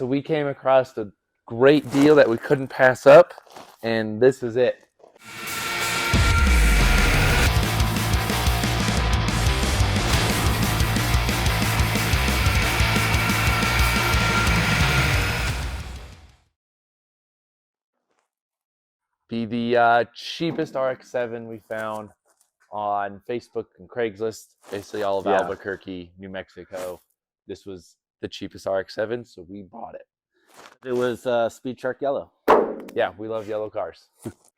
so we came across a great deal that we couldn't pass up, and this is it. Be the cheapest RX-7 we found on Facebook and Craigslist, basically all of Albuquerque, New Mexico. This was the cheapest RX-7, so we bought it. It was Speed Shark Yellow. Yeah, we love yellow cars.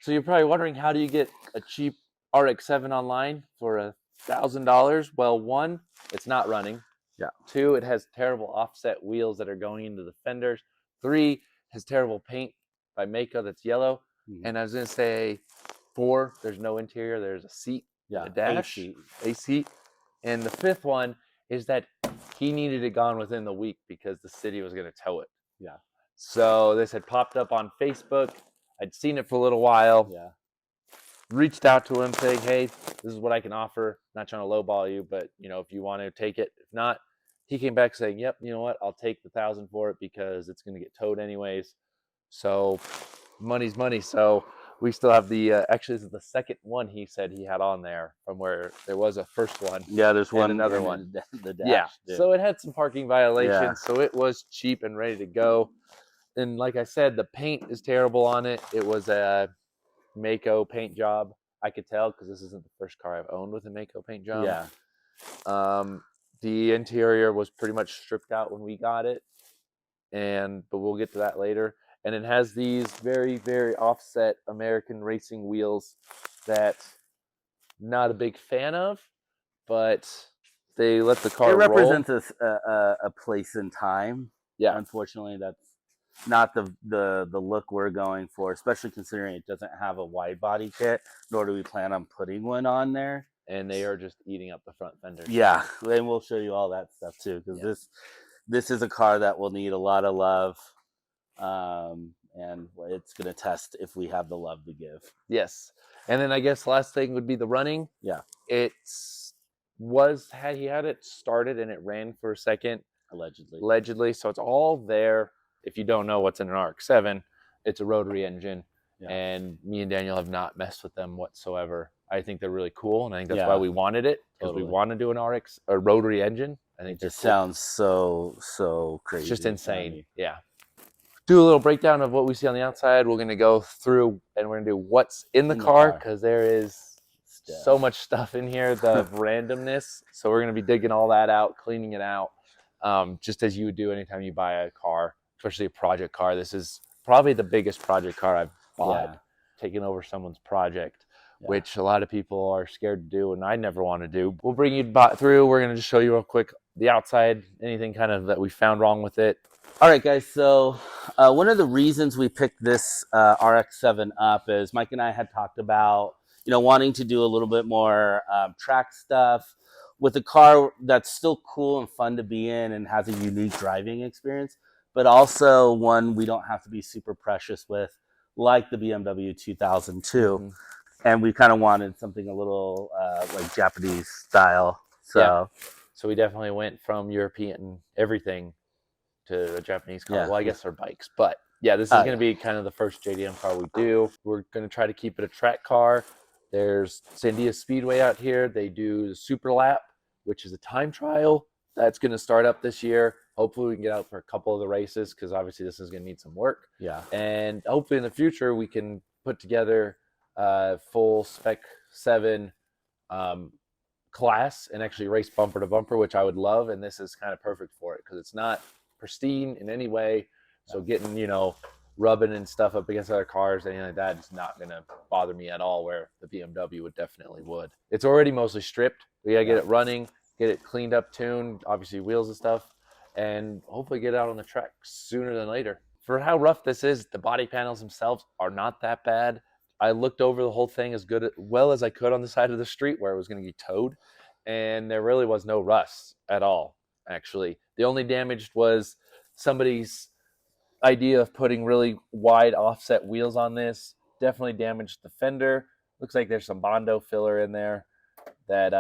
So you're probably wondering, how do you get a cheap RX-7 online for $1,000? Well, one, it's not running. Yeah. Two, it has terrible offset wheels that are going into the fenders. Three, it has terrible paint by Mako that's yellow. Mm-hmm. And I was going to say, four, there's no interior. There's a seat, a dash, a seat. And the fifth one is that he needed it gone within the week because the city was going to tow it. Yeah. So this had popped up on Facebook. I'd seen it for a little while. Yeah. Reached out to him saying, hey, this is what I can offer. Not trying to lowball you, but if you want to take it. If not, he came back saying, yep, you know what? I'll take the $1,000 for it because it's going to get towed anyways. So money's money. So we still have the, actually this is the second one he said he had on there from where there was a first one. Yeah, there's one. Another one. The dash. Yeah. Dude. So it had some parking violations. So it was cheap and ready to go. And like I said, the paint is terrible on it. It was a Mako paint job. I could tell because this isn't the first car I've owned with a Mako paint job. Yeah. The interior was pretty much stripped out when we got it, but we'll get to that later. And it has these very, very offset American racing wheels that not a big fan of, but they let the car roll. It represents a place in time. Yeah. Unfortunately, that's not the look we're going for, especially considering it doesn't have a wide body kit, nor do we plan on putting one on there. And they are just eating up the front fenders. Yeah, and we'll show you all that stuff too, because this is a car that will need a lot of love, and it's going to test if we have the love to give. Yes. And then I guess the last thing would be the running. Yeah. He had it started and it ran for a second. Allegedly. So it's all there. If you don't know what's in an RX-7, it's a rotary engine. Yeah. And me and Daniel have not messed with them whatsoever. I think they're really cool, and I think that's why we wanted it, because we want to do a rotary engine. I think it just sounds so crazy. It's just insane. Yeah. Do a little breakdown of what we see on the outside. We're going to go through and we're going to do what's in the car, because there is so much stuff in here, the randomness. So we're going to be digging all that out, cleaning it out, just as you would do anytime you buy a car, especially a project car. This is probably the biggest project car I've bought, taking over someone's project. Which a lot of people are scared to do, and I never want to do. We'll bring you through. We're going to just show you real quick the outside, anything kind of that we found wrong with it. All right, guys. So one of the reasons we picked this RX-7 up is Mike and I had talked about, wanting to do a little bit more track stuff with a car that's still cool and fun to be in and has a unique driving experience, but also one we don't have to be super precious with, like the BMW 2002. Mm-hmm. And we kind of wanted something a little like Japanese style. So we definitely went from European everything to a Japanese car. Well, I guess they're bikes. But this is going to be kind of the first JDM car we do. We're going to try to keep it a track car. There's Sandia Speedway out here. They do the Super Lap, which is a time trial. That's going to start up this year. Hopefully we can get out for a couple of the races, because obviously this is going to need some work. Yeah. And hopefully in the future we can put together full spec 7 class and actually race bumper to bumper, which I would love. And this is kind of perfect for it, because it's not pristine in any way. So getting, rubbing and stuff up against other cars, anything like that, is not going to bother me at all, where the BMW would. It's already mostly stripped. We got to get it running, get it cleaned up, tuned, obviously wheels and stuff, and hopefully get out on the track sooner than later. For how rough this is, the body panels themselves are not that bad. I looked over the whole thing as well as I could on the side of the street where it was going to get towed, and there really was no rust at all, actually. The only damage was somebody's idea of putting really wide offset wheels on this. Definitely damaged the fender. Looks like there's some Bondo filler in there that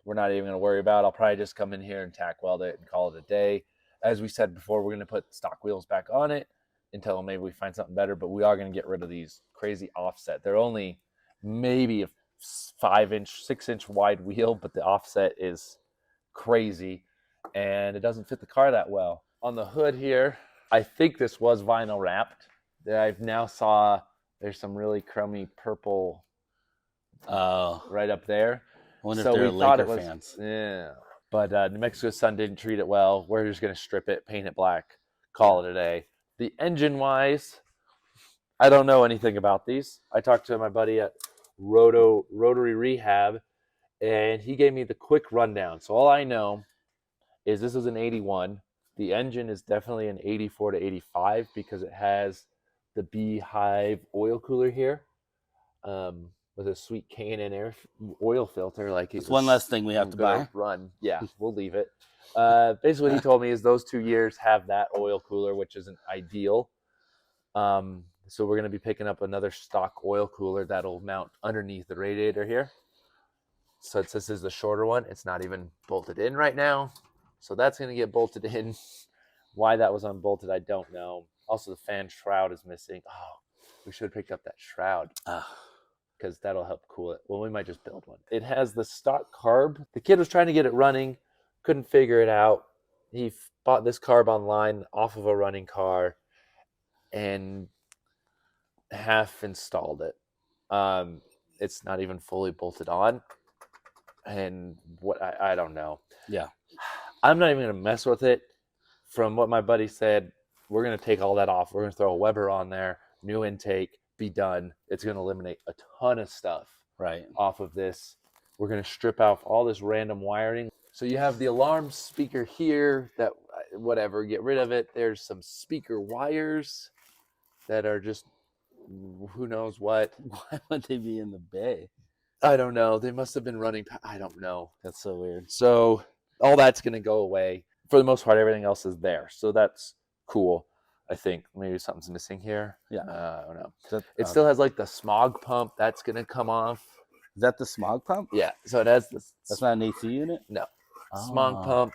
we're not even going to worry about. I'll probably just come in here and tack weld it and call it a day. as we said before, we're going to put stock wheels back on it until maybe we find something better. But we are going to get rid of these crazy offset. They're only maybe a 5-inch, 6-inch wide wheel, but the offset is crazy, and it doesn't fit the car that well. On the hood here, I think this was vinyl wrapped. I've now saw there's some really crummy purple right up there. I wonder So if they're we thought Laker it was, fans. yeah. But New Mexico Sun didn't treat it well. We're just going to strip it, paint it black, call it a day. The engine-wise, I don't know anything about these. I talked to my buddy at Rotary Rehab, and he gave me the quick rundown. So all I know is this is an 81. The engine is definitely an 84 to 85 because it has the Beehive oil cooler here. With a sweet K&N air oil filter. Like it's one less thing we have to buy. Run. Yeah, we'll leave it. Basically, what he told me is those 2 years have that oil cooler, which isn't ideal. So we're going to be picking up another stock oil cooler that'll mount underneath the radiator here. So this is the shorter one. It's not even bolted in right now. So that's going to get bolted in. Why that was unbolted, I don't know. Also, the fan shroud is missing. Oh, we should have picked up that shroud. Because that'll help cool it. Well, we might just build one. It has the stock carb. The kid was trying to get it running, couldn't figure it out. He bought this carb online off of a running car and half installed it. It's not even fully bolted on. And what I don't know. Yeah. I'm not even going to mess with it. From what my buddy said, we're going to take all that off. We're going to throw a Weber on there, new intake, be done. It's going to eliminate a ton of stuff off of this. We're going to strip off all this random wiring. So you have the alarm speaker here that whatever, get rid of it. There's some speaker wires that are just who knows what. Why would they be in the bay? I don't know. They must have been running. I don't know. That's so weird. So all that's going to go away. For the most part, everything else is there. So that's cool. I think maybe something's missing here. Yeah. I don't know. It still has like the smog pump. That's going to come off. Is that the smog pump? Yeah. So it has this. That's not an AC unit? No. Smog pump.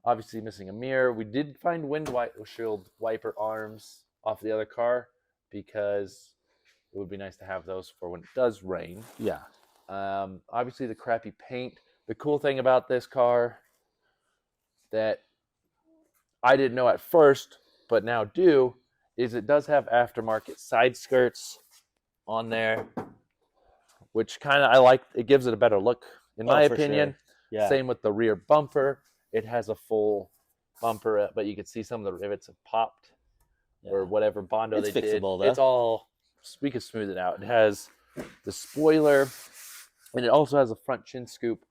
Obviously missing a mirror. We did find windshield wiper arms off the other car because it would be nice to have those for when it does rain. Yeah. Obviously the crappy paint. The cool thing about this car that I didn't know at first, but now do, is it does have aftermarket side skirts on there, which kind of I like. It gives it a better look, in my opinion. Sure. Yeah. Same with the rear bumper. It has a full bumper, but you can see some of the rivets have popped or whatever Bondo it's they fixable, did. Though. It's all, we can smooth it out. It has the spoiler, and it also has a front chin scoop,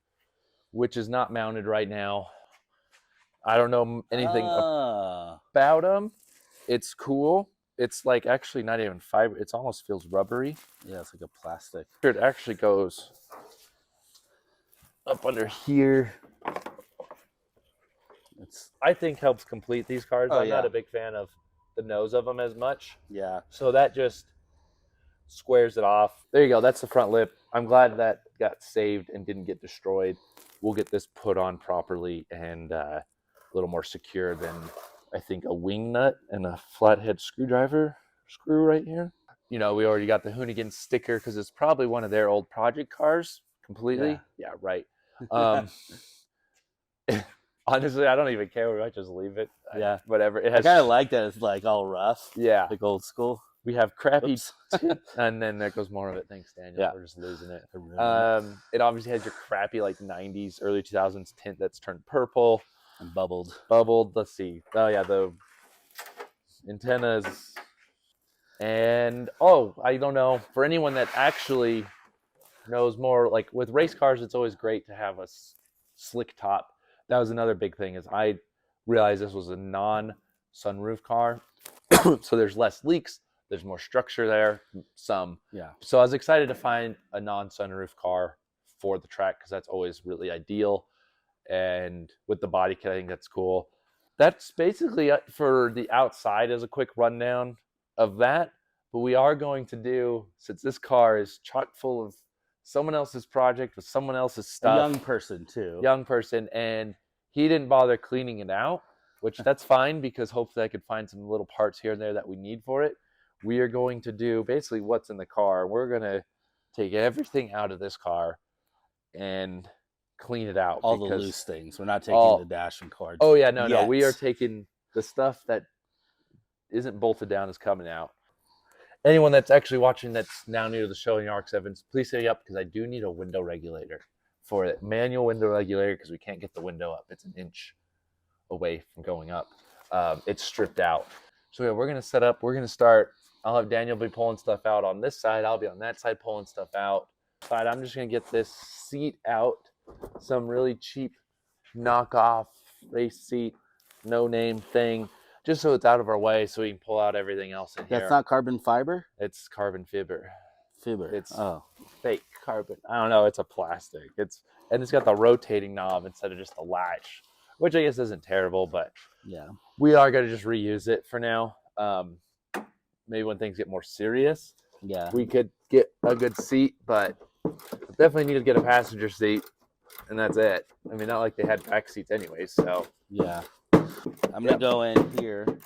which is not mounted right now. I don't know anything about them. It's cool. It's like actually not even fiber. It almost feels rubbery. Yeah, it's like a plastic. It actually goes up under here. I think helps complete these cars. I'm not a big fan of the nose of them as much. Yeah. So that just squares it off. There you go. That's the front lip. I'm glad that got saved and didn't get destroyed. We'll get this put on properly and a little more secure than I think a wing nut and a flathead screw right here. You know, we already got the Hoonigan sticker because it's probably one of their old project cars completely. Yeah, right. Honestly, I don't even care. We might just leave it. Yeah. Whatever. It I has kind of like that. It's like all rough. Yeah. Like old school. We have crappy and then there goes more of it. Thanks, Daniel. Yeah. We're just losing it. It obviously has your crappy like 90s, early 2000s tint that's turned purple. And bubbled. Let's see. Oh, yeah, the antennas. And, I don't know. For anyone that actually knows more, like with race cars, it's always great to have a slick top. That was another big thing is I realized this was a non-sunroof car. So there's less leaks. There's more structure there. Some. Yeah. So I was excited to find a non-sunroof car for the track because that's always really ideal. And with the body kit, I think that's cool. That's basically for the outside as a quick rundown of that. But we are going to do, since this car is chock full of someone else's project with someone else's stuff. A young person, too. Young person. And he didn't bother cleaning it out. which that's fine because hopefully I could find some little parts here and there that we need for it. We are going to do basically what's in the car. We're going to take everything out of this car and clean it out. All the loose things. We're not taking the dash and cards. Oh, yeah, no. yet. We are taking the stuff that isn't bolted down is coming out. Anyone that's actually watching that's now new to the show in the RX-7s, please hit me up because I do need a window regulator for it. Manual window regulator because we can't get the window up. It's an inch away from going up. It's stripped out. So yeah, we're going to set up. We're going to start. I'll have Daniel be pulling stuff out on this side. I'll be on that side pulling stuff out. But I'm just going to get this seat out. Some really cheap knockoff race seat, no name thing. Just so it's out of our way so we can pull out everything else in here. That's not carbon fiber? It's carbon fiber. It's fake carbon. I don't know. It's a plastic. It's got the rotating knob instead of just the latch, which I guess isn't terrible, but yeah, we are going to just reuse it for now. Maybe when things get more serious, yeah, we could get a good seat, but definitely need to get a passenger seat, and that's it. I mean, not like they had back seats anyways, so. Yeah. I'm going to go in here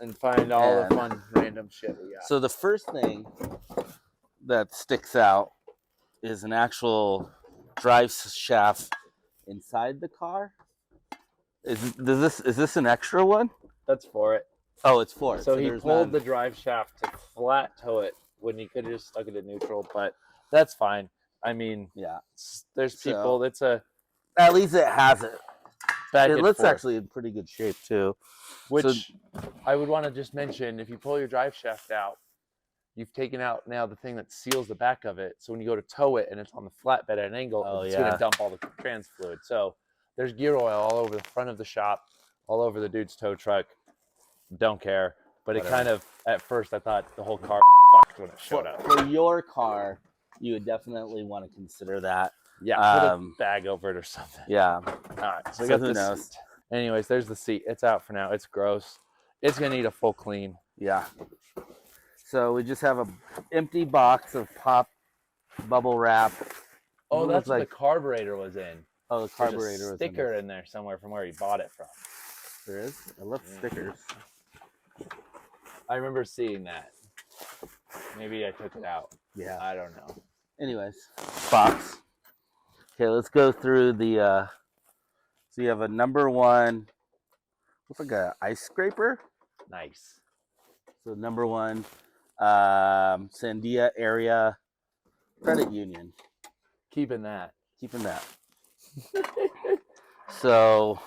and find all the fun random shit we got. So the first thing that sticks out is an actual drive shaft inside the car. Is this an extra one? That's for it. Oh, it's for it. So he pulled the drive shaft to flat toe it when he could have just stuck it in neutral, but that's fine. I mean, yeah, there's people. At least it has it. It looks forth. Actually in pretty good shape too. Which I would want to just mention, if you pull your drive shaft out, you've taken out now the thing that seals the back of it. So when you go to tow it and it's on the flatbed at an angle, it's going to dump all the trans fluid. So there's gear oil all over the front of the shop, all over the dude's tow truck. Don't care. But Whatever. It kind of, at first, I thought the whole car fucked when it showed up. For your car, you would definitely want to consider that. Yeah, put a bag over it or something. Yeah. All right, so who knows? Seat. Anyways, there's the seat. It's out for now. It's gross. It's going to need a full clean. Yeah. So we just have an empty box of pop bubble wrap. Oh, that's what the carburetor was in. Oh, the carburetor was sticker in there somewhere from where he bought it from. There is? I love stickers. I remember seeing that. Maybe I took it out. Yeah. I don't know. Anyways, box. Okay, let's go through the, so you have a number one, looks like an ice scraper. Nice. So number one, Sandia Area Credit Union. Keeping that. So.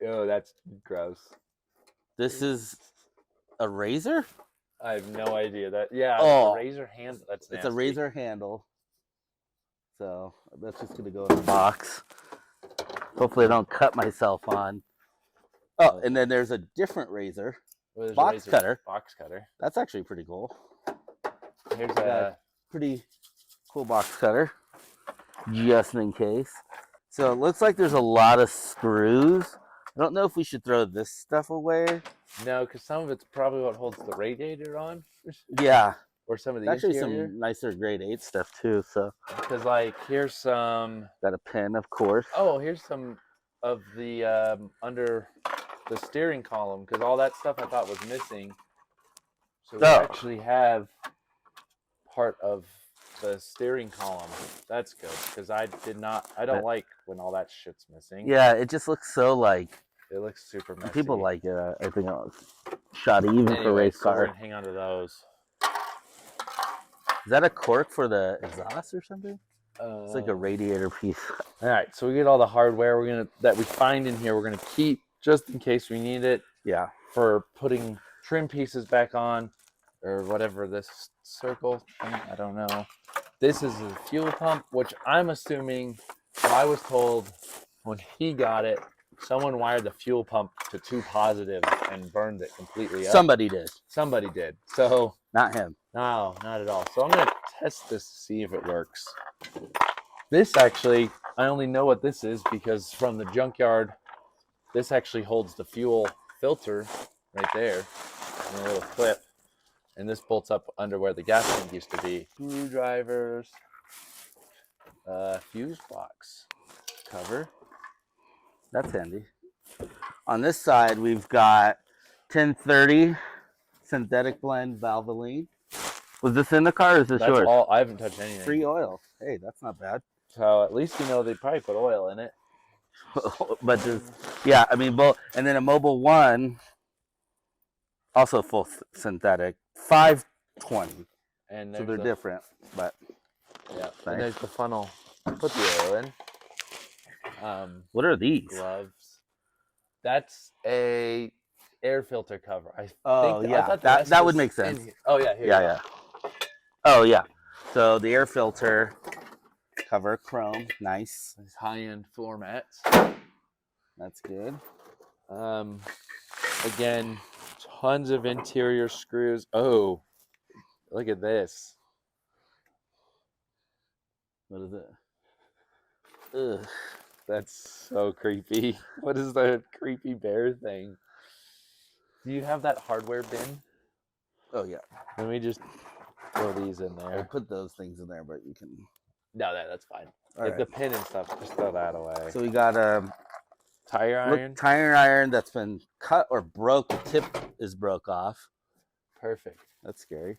Oh, that's gross. This is a razor? I have no idea. It's a razor handle. That's nasty. It's a razor handle. So that's just gonna go in the box. Hopefully I don't cut myself on. Oh, and then there's a different razor. Box cutter. That's actually pretty cool. Here's a pretty cool box cutter, just in case. So it looks like there's a lot of screws. I don't know if we should throw this stuff away. No, because some of it's probably what holds the radiator on. Yeah. Or some of the actually some nicer grade 8 stuff too. So because here's some. Got a pin, of course. Oh, here's some of the under the steering column because all that stuff I thought was missing. So we actually have part of the steering column. That's good because I don't like when all that shit's missing. Yeah, it just looks so like. It looks super messy. People like it. I think it's shoddy even for race car. Hang on to those. Is that a cork for the exhaust or something? It's like a radiator piece. All right, so we get all the hardware that we find in here. We're gonna keep just in case we need it. Yeah. For putting trim pieces back on, or whatever this circle thing. I don't know. This is a fuel pump, which I'm assuming. What I was told when he got it, someone wired the fuel pump to 2 positive and burned it completely up. Somebody did. So not him. No, not at all. So I'm gonna test this to see if it works. This actually, I only know what this is because from the junkyard, this actually holds the fuel filter right there in a little clip. And this bolts up under where the gas tank used to be. Screwdrivers, fuse box cover. That's handy. On this side, we've got 1030 synthetic blend Valvoline. Was this in the car or is this That's yours? all. I haven't touched anything. Free oil. Hey, that's not bad. So at least they probably put oil in it. But there's, yeah, I mean, both. And then a Mobile One, also full synthetic, 520. And So they're different, but yeah. nice. And there's the funnel. Put the oil in. What are these? Gloves. That's a air filter cover. I yeah, thought that would make sense. Oh yeah, here Yeah. Oh yeah. So the air filter cover, chrome, nice. These high-end floor mats. That's good. Again, tons of interior screws. Oh, look at this. What is it? Ugh. That's so creepy. What is that creepy bear thing? Do you have that hardware bin? Oh yeah. Let me just throw these in I there. put those things in there, but you can. No, that's fine. All Like right. the pin and stuff, just throw that away. So we got a Tire iron. tire iron that's been cut or broke. The tip is broke off. Perfect. That's scary.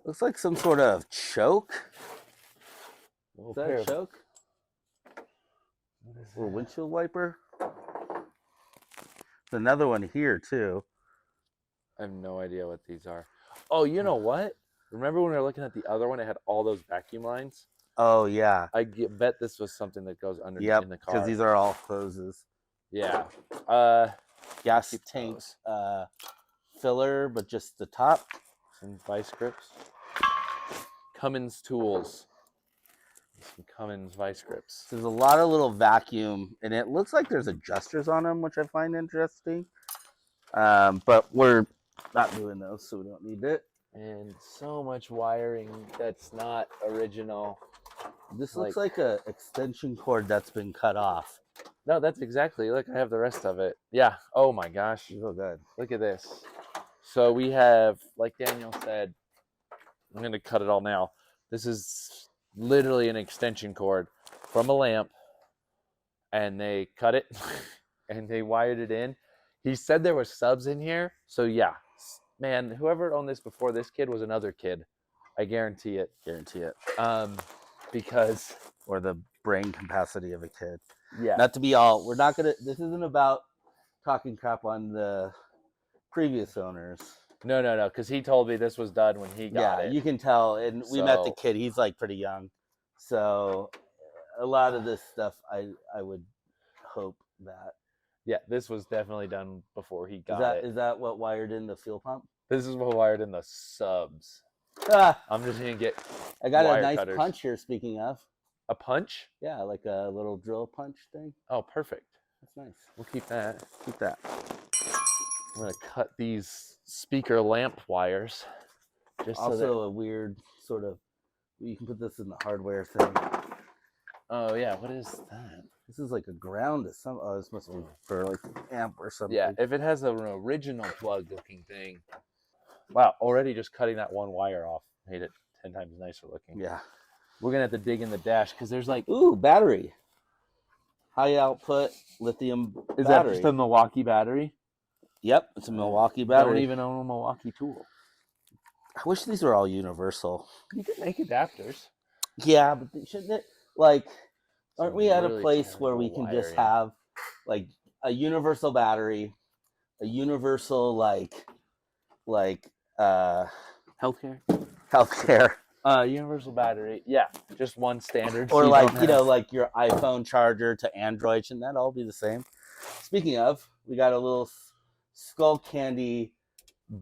Looks like some sort of choke. Is that a choke? Or windshield wiper? There's another one here too. I have no idea what these are. Oh, you know what? Remember when we were looking at the other one? It had all those vacuum lines. Oh yeah. Bet this was something that goes under in the car. Because these are all hoses. Yeah. Gas tank filler, but just the top. Some vice grips. Cummins tools. Some Cummins vice grips. There's a lot of little vacuum, and it looks like there's adjusters on them, which I find interesting. But we're not doing those, so we don't need it. And so much wiring that's not original. This looks like a extension cord that's been cut off. No, that's exactly. Look, I have the rest of it. Yeah. Oh my gosh. Oh, good. Look at this. So we have, like Daniel said, I'm going to cut it all now. This is literally an extension cord from a lamp, and they cut it and they wired it in. He said there were subs in here. So yeah, man, whoever owned this before this kid was another kid. I guarantee it. Because or the brain capacity of a kid. Yeah. Not to be all. We're not gonna. This isn't about talking crap on the previous owners. No. Because he told me this was done when he got it. Yeah, you can tell. And we met the kid. He's like pretty young. So a lot of this stuff, I would hope that. Yeah, this was definitely done before he got it. Is that what wired in the fuel pump? This is what wired in the subs. I'm just gonna get. I got a nice cutters. punch here. Speaking of a punch, yeah, like a little drill punch thing. Oh, perfect. That's nice. We'll keep that. Keep that. I'm gonna cut these speaker lamp wires. Just also so a weird sort of. You can put this in the hardware thing. Oh yeah, what is that? This is like a ground to some. Oh, this must be for like an amp or something. Yeah, if it has an original plug-looking thing. Wow, already just cutting that one wire off made it 10 times nicer looking. Yeah. We're gonna have to dig in the dash because there's like battery. High output lithium Is battery. that just a Milwaukee battery? Yep, it's a Milwaukee battery. Don't even own a Milwaukee tool. I wish these were all universal. You could make adapters. Yeah, but shouldn't it like? Aren't we at really a place where we can just have like a universal battery, a universal Healthcare? Universal battery. Yeah, just one standard. Or like your iPhone charger to Android. Shouldn't that all be the same? Speaking of, we got a little skull candy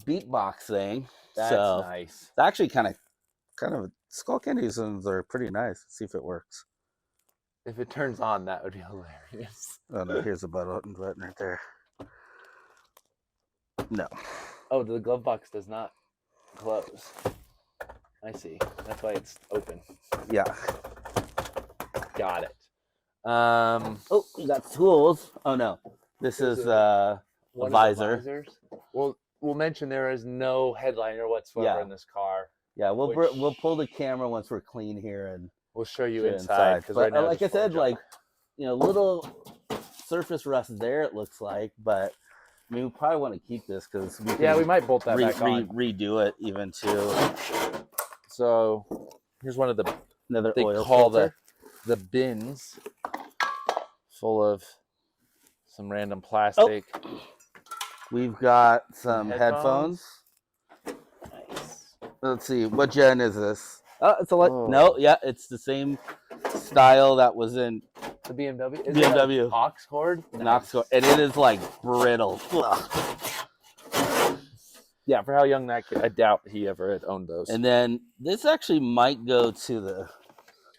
beatbox thing. That's nice. It's actually kind of skull candy ones are pretty nice. Let's see if it works. If it turns on, that would be hilarious. Oh no, here's a button right there. No. Oh, the glove box does not close. I see. That's why it's open. Yeah. Got it. Oh, you got tools. Oh no, this is a visor. We'll mention there is no headliner whatsoever in this car. Yeah, we'll pull the camera once we're clean here, and We'll show you Shit inside because But right now, like I just full said, of junk. like, you know, little surface rust there, it looks like, but I mean, we probably want to keep this because we Yeah, can we might bolt that back on. redo it even too. So here's one of the Another they oil call filter. the bins full of some random plastic. We've got some headphones. headphones. Let's see, what gen is this? Oh, it's a Oh. no, yeah, it's the same style that was in The BMW. Is BMW. it aux cord? Knox, and it is like brittle. Ugh. Yeah, for how young that kid, I doubt he ever had owned those. And then this actually might go to the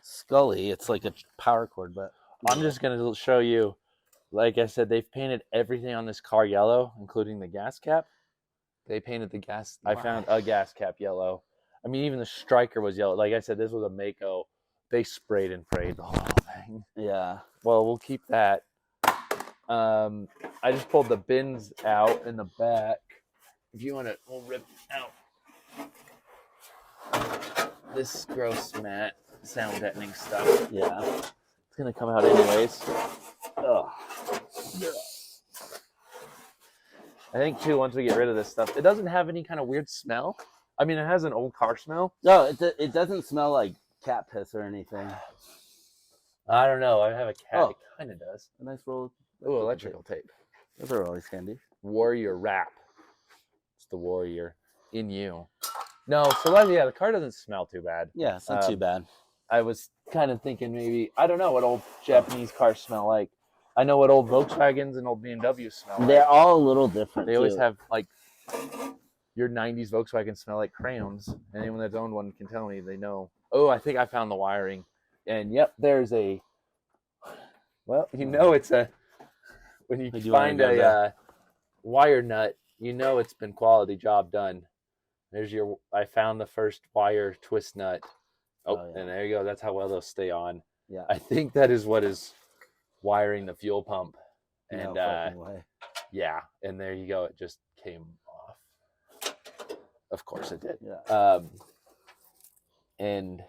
Scully. It's like a power cord, but I'm just gonna show you. Like I said, they've painted everything on this car yellow, including the gas cap. They painted the gas. I found a gas cap yellow. I mean, even the striker was yellow. Like I said, this was a Mako. They sprayed and prayed the whole thing. yeah. Well, we'll keep that. I just pulled the bins out in the back. If you want to, we'll rip out this gross mat sound deadening stuff. Yeah. It's gonna come out anyways. Ugh. I think too, once we get rid of this stuff, it doesn't have any kind of weird smell. I mean, it has an old car smell. No, it doesn't smell like cat piss or anything. I don't know. I have a cat. Oh. It kind of does. A nice roll. Ooh, electrical tape. Those are always handy. Warrior wrap. It's the warrior in you. No, so yeah, the car doesn't smell too bad. Yeah, it's not too bad. I was kind of thinking maybe, I don't know what old Japanese cars smell like. I know what old Volkswagens and old BMWs smell like. They're all a little different. They always have, like, your 90s Volkswagen smell like crayons. Anyone that's owned one can tell me they know. Oh, I think I found the wiring. And, yep, there's a, well, you know it's a, when you find a wire nut, you know it's been quality job done. There's your, I found the first wire twist nut. Oh, yeah. And there you go. That's how well they'll stay on. Yeah. I think that is what is wiring the fuel pump. And way. yeah, and there you go. It just came off. Of course it did. Yeah. And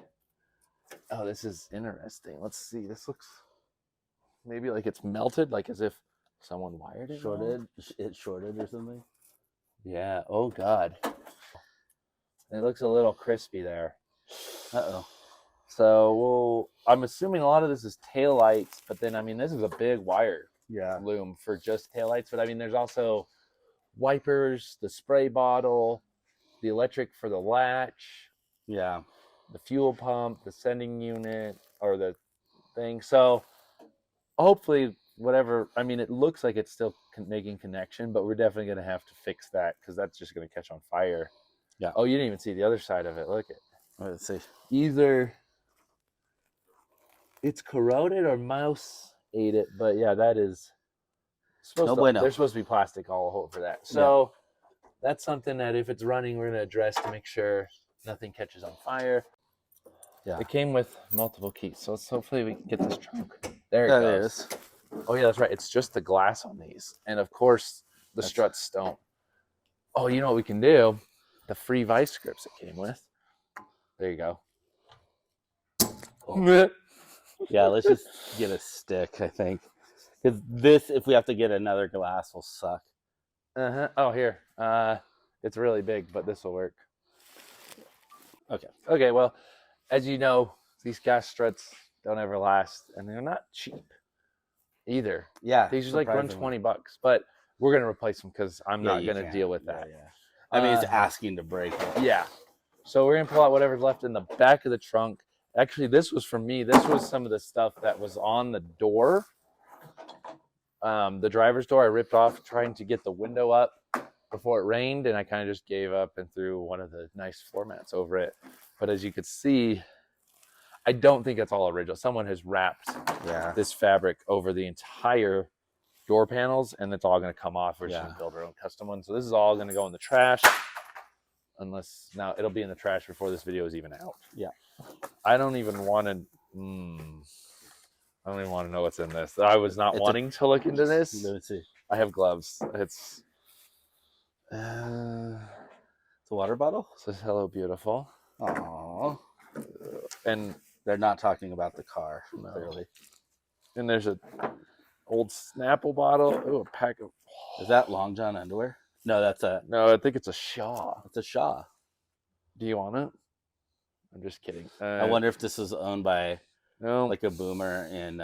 oh, this is interesting. Let's see. This looks maybe like it's melted, like as if someone wired it. Shorted. It shorted or something. Yeah. Oh God. It looks a little crispy there. Uh-oh. So I'm assuming a lot of this is taillights, but then I mean this is a big wire loom for just taillights. But I mean there's also wipers, the spray bottle, the electric for the latch, the fuel pump, the sending unit, or the thing. So hopefully whatever, I mean it looks like it's still making connection, but we're definitely going to have to fix that because that's just going to catch on fire. Yeah. Oh, you didn't even see the other side of it. Look at. Let's see. Either it's corroded or mouse ate it, but yeah, that is supposed to, there's supposed to be plastic all over that. So that's something that if it's running, we're going to address to make sure nothing catches on fire. Yeah. It came with multiple keys, so let's hopefully we can get this trunk. There it goes. Oh yeah, that's right. It's just the glass on these, and of course the struts don't. Oh, you know what we can do? The free vice grips it came with. There you go. Oh. Yeah, let's just get a stick, I think. Because this, if we have to get another glass, will suck. Uh-huh. Oh, here. It's really big, but this will work. Okay. Okay, well, as you know, these gas struts don't ever last, and they're not cheap either. Yeah. These just like run $20, but we're going to replace them because I'm not going to deal with that. Yeah. I mean, it's asking to break it. Yeah. So we're going to pull out whatever's left in the back of the trunk. Actually, this was from me. This was some of the stuff that was on the door. The driver's door I ripped off trying to get the window up before it rained, and I kind of just gave up and threw one of the nice floor mats over it. But as you could see, I don't think it's all original. Someone has wrapped this fabric over the entire door panels, and it's all going to come off. We're just going to build our own custom one. So this is all going to go in the trash. Unless now it'll be in the trash before this video is even out. Yeah. I don't even want to. I don't even want to know what's in this. I was not wanting to look into this. Let me see. I have gloves. It's a water bottle. It says "Hello, beautiful." Aww. And They're not talking about the car, No. clearly. And there's a old Snapple bottle. Ooh, a pack of. Is that Long John underwear? No, that's a I think it's a Shaw. Shaw. Do you want it? I'm just kidding. I wonder if this is owned by No, like a boomer in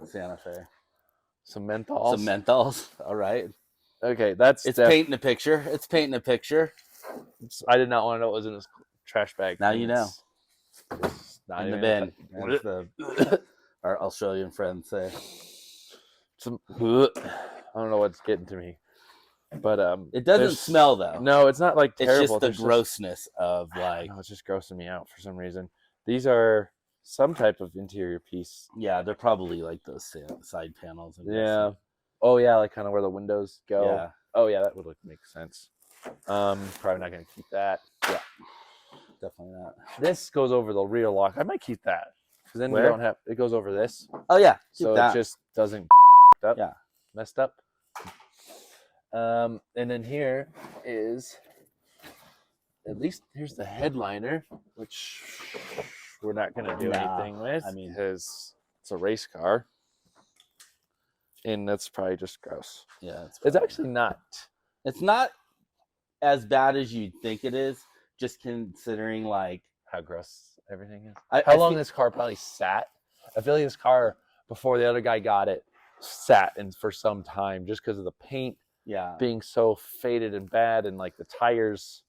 Santa Fe. some menthols. Some menthols. All right. Okay, that's It's painting a picture. It's painting a picture. I did not want to know what was in his trash bag. Now you know. It's not In the even bin. As the, our Australian friends say. Some, I don't know what's getting to me, but It doesn't smell though. No, it's not like terrible. It's just the There's grossness of like. No, it's just grossing me out for some reason. These are some type of interior piece. Yeah, they're probably like those side panels. Yeah. Oh yeah, like kind of where the windows go. Yeah. Oh yeah, that would make sense. Probably not gonna keep that. Yeah. Definitely not. This goes over the rear lock. I might keep that because then Where? we don't have. It goes over this, Oh yeah. so it just doesn't up. Yeah. Messed up. And then here is at least here's the headliner, which we're not gonna do anything with. I mean, because it's a race car, and that's probably just gross. Yeah. It's actually not. It's not as bad as you'd think it is, just considering like How gross everything is. I How long feel- this car probably sat? I feel like this car before the other guy got it sat in for some time just because of the paint Yeah. being so faded and bad, and like the tires.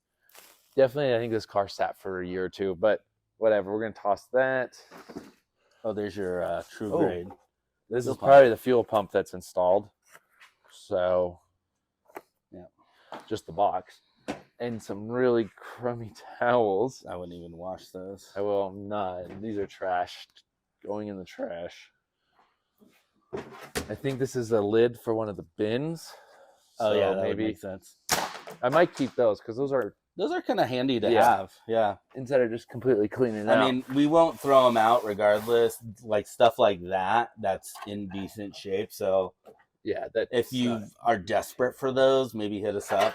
Definitely, I think this car sat for a year or two, but whatever. We're gonna toss that. Oh, there's your true Oh. grade. This Fuel is pump. probably the fuel pump that's installed. So, Yeah. just the box and some really crummy towels. I wouldn't even wash those. I will not. These are trash, going in the trash. I think this is a lid for one of the bins. Oh So yeah, that would maybe make sense. I might keep those because those are Those are kind of handy to Yeah. have. Yeah. instead of just completely cleaning out. I mean, we won't throw them out regardless. Like stuff like that, that's in decent shape. So yeah, that if you are desperate for those, maybe hit us up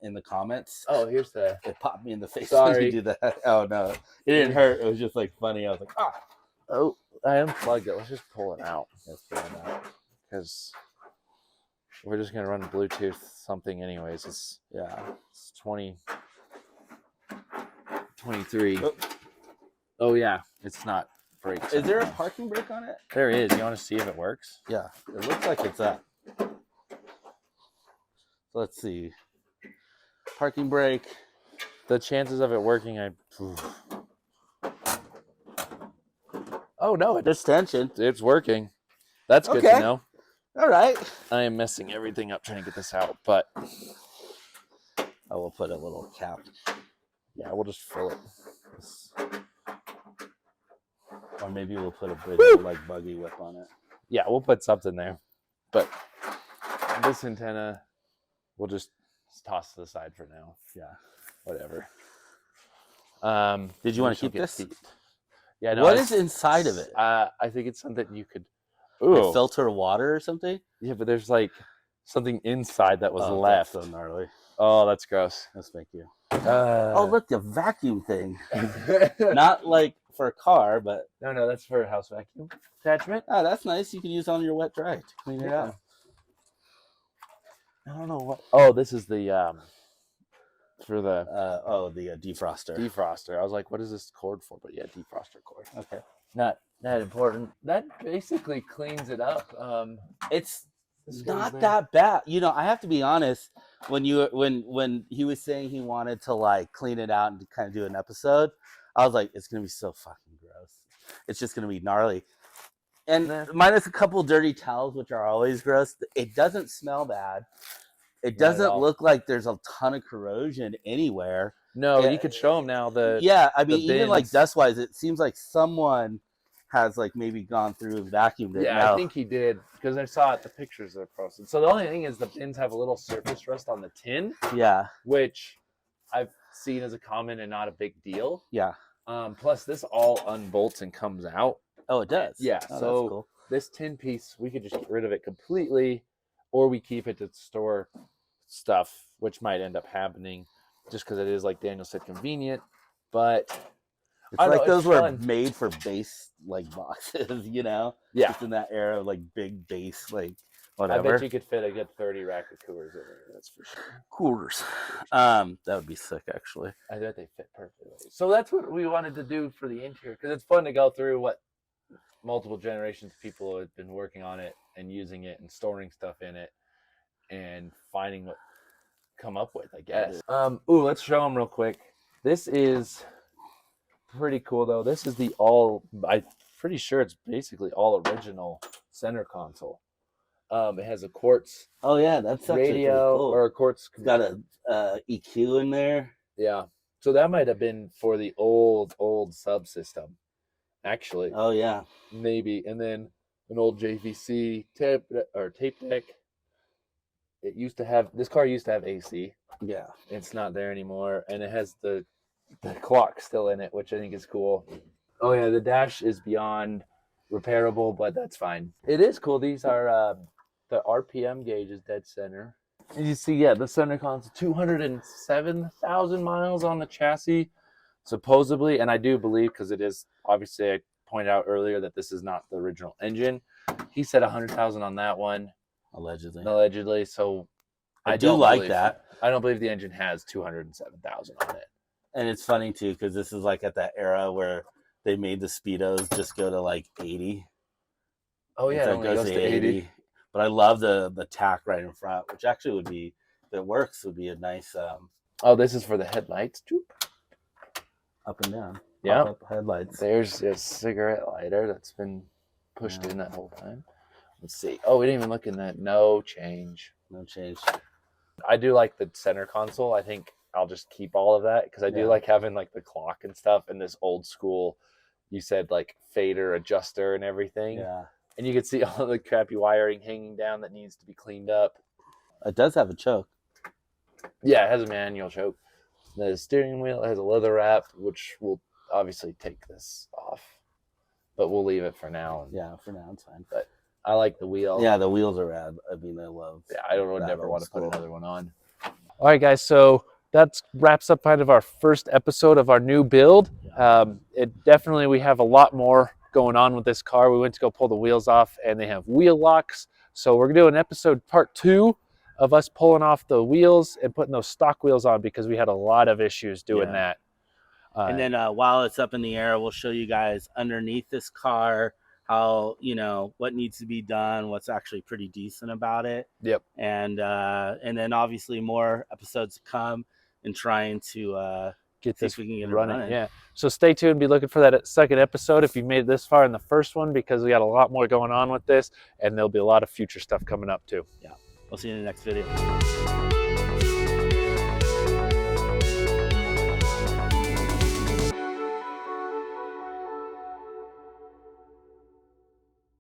in the comments. Oh, here's the. It popped me in the face when Sorry. you do that. Oh no, it didn't hurt. It was just like funny. I was like, ah. Oh, I unplugged it. Let's just pull it out Let's pull it out. because we're just gonna run Bluetooth something anyways. It's Yeah. 23. Oh. Oh yeah, it's not brakes. Is there a parking brake on it? There is. You want to see if it works? Yeah. It looks like it's up. So let's see. Parking brake. The chances of it working, Oh no, There's tension. it's working. That's good Okay. to know. All right. I am messing everything up trying to get this out, but I will put a little cap. yeah, we'll just fill it. Or maybe we'll put a big old, like buggy whip on it. Yeah, we'll put something there. But this antenna, we'll just toss to the side for now. Yeah. Whatever. Did you want to she'll keep get this? heat. Yeah. No, What is inside of it? I think it's something you could. Like Ooh. filter water or something? Yeah, but there's like something inside that was Oh, left. That's so gnarly. Oh, that's gross. Let's make you. Oh, Oh, look, the vacuum thing. Not like for a car, but no, that's for a house vacuum attachment. oh, that's nice. You can use on your wet dry to clean it out. I don't know what. Oh, this is the for the The defroster. defroster. I was like, what is this cord for? But yeah, defroster cord. Okay. Not that important. That basically cleans it up. It's This goes not there. that bad. You know, I have to be honest. When he was saying he wanted to like clean it out and kind of do an episode, I was like, it's gonna be so fucking gross. It's just gonna be gnarly. And Nah. minus a couple dirty towels, which are always gross, it doesn't smell bad. It Not at doesn't all. look like there's a ton of corrosion anywhere. No, Yeah. you could show them now. Yeah, I mean, the even like bins. dust wise, it seems like someone has like maybe gone through and vacuumed it. Yeah, now. I think he did because I saw it, the pictures that are posted. So the only thing is the bins have a little surface rust on the tin, Yeah, which I've seen as a common and not a big deal. yeah. Plus, this all unbolts and comes out. Oh, it does. Yeah, Oh, that's so cool. this tin piece, we could just get rid of it completely, or we keep it to store stuff, which might end up happening just because it is, like Daniel said, convenient. But It's I know, like it's those were fun. made for bass like boxes, you know? Yeah. Just in that era of like big bass, like I whatever. bet you could fit a good 30 rack of Coors in there. That's for sure. Quarters. That would be sick, actually. I bet they fit perfectly. So that's what we wanted to do for the interior because it's fun to go through what multiple generations of people have been working on it and using it and storing stuff in it and finding what come up with, I guess. Let's show them real quick. This is pretty cool though. This is I'm pretty sure it's basically all original center console. It has a quartz Oh yeah, that's actually pretty radio cool. or a quartz. It's got a EQ in there. Yeah. So that might have been for the old subsystem, actually. Oh yeah. Maybe. And then an old JVC tape deck. This car used to have AC. Yeah. It's not there anymore. And it has the clock still in it, which I think is cool. Oh yeah, the dash is beyond repairable, but that's fine. It is cool. These are the RPM gauge is dead center. You see, yeah, the center console, 207,000 miles on the chassis, supposedly. And I do believe, because it is, obviously, I pointed out earlier that this is not the original engine. He said 100,000 on that one. Allegedly. So I do like that. I don't believe the engine has 207,000 on it. And it's funny, too, because this is like at that era where they made the Speedos just go to like 80. Oh, yeah, it only goes to 80. But I love the tack right in front, which actually would be, if it works, would be a nice... Oh, this is for the headlights. Up and down. Yeah. Up headlights. There's a cigarette lighter that's been pushed in that whole time. Let's see. Oh, we didn't even look in that. No change. No change. I do like the center console. I think I'll just keep all of that because I do like having like the clock and stuff and this old school, you said like fader adjuster and everything. Yeah. And you can see all the crappy wiring hanging down that needs to be cleaned up. It does have a choke. Yeah, it has a manual choke. The steering wheel has a leather wrap, which will obviously take this off. But we'll leave it for now. Yeah, for now it's fine. But I like the wheel. Yeah, the wheels are rad. I mean, I love. Yeah, I would never want to put school. another one on. All right, guys. So that wraps up kind of our first episode of our new build. We have a lot more going on with this car. We went to go pull the wheels off, and they have wheel locks. So we're gonna do an episode part 2 of us pulling off the wheels and putting those stock wheels on because we had a lot of issues doing that. And then while it's up in the air, we'll show you guys underneath this car how, what needs to be done, what's actually pretty decent about it. Yep. And then obviously more episodes to come and trying to get this if we can get running. It running. Yeah. So stay tuned. Be looking for that second episode if you made it this far in the first one because we got a lot more going on with this, and there'll be a lot of future stuff coming up too. Yeah. We'll see you in the next video.